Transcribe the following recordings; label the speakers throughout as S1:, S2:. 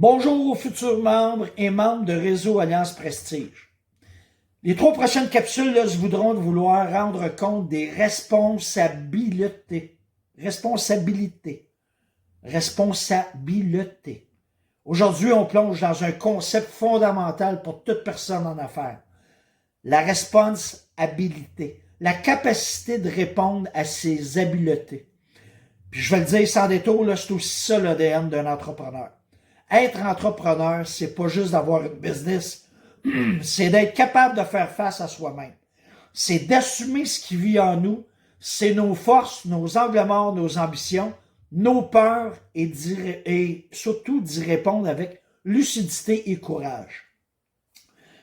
S1: Bonjour aux futurs membres et membres de Réseau Alliance Prestige. Les 3 prochaines capsules se voudront de vouloir rendre compte des responsabilités. Aujourd'hui, on plonge dans un concept fondamental pour toute personne en affaires. La responsabilité, la capacité de répondre à ses habiletés. Puis je vais le dire sans détour, là, c'est aussi ça l'ADN d'un entrepreneur. Être entrepreneur, c'est pas juste d'avoir une business, c'est d'être capable de faire face à soi-même. C'est d'assumer ce qui vit en nous, c'est nos forces, nos angles morts, nos ambitions, nos peurs et surtout d'y répondre avec lucidité et courage.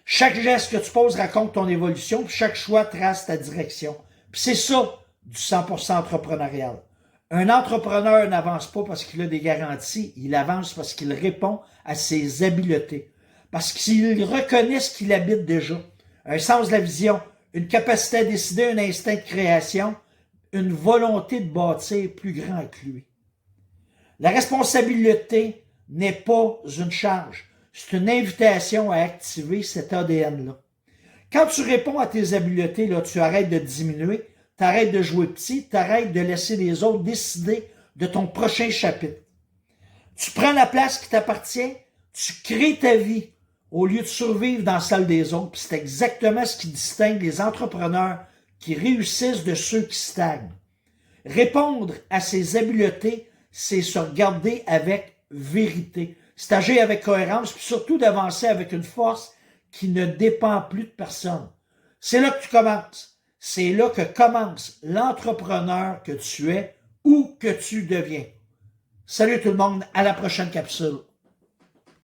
S1: Chaque geste que tu poses raconte ton évolution, puis chaque choix trace ta direction. Puis c'est ça du 100% entrepreneurial. Un entrepreneur n'avance pas parce qu'il a des garanties, il avance parce qu'il répond à ses habiletés, parce qu'il reconnaît ce qu'il habite déjà, un sens de la vision, une capacité à décider, un instinct de création, une volonté de bâtir plus grand que lui. La responsabilité n'est pas une charge, c'est une invitation à activer cet ADN-là. Quand tu réponds à tes habiletés, là, tu arrêtes de diminuer, tu arrêtes de jouer petit, tu arrêtes de laisser les autres décider de ton prochain chapitre. Tu prends la place qui t'appartient, tu crées ta vie au lieu de survivre dans celle des autres. Puis c'est exactement ce qui distingue les entrepreneurs qui réussissent de ceux qui stagnent. Répondre à ses habiletés, c'est se regarder avec vérité. C'est agir avec cohérence, puis surtout d'avancer avec une force qui ne dépend plus de personne. C'est là que tu commences. C'est là que commence l'entrepreneur que tu es ou que tu deviens. Salut tout le monde, à la prochaine capsule.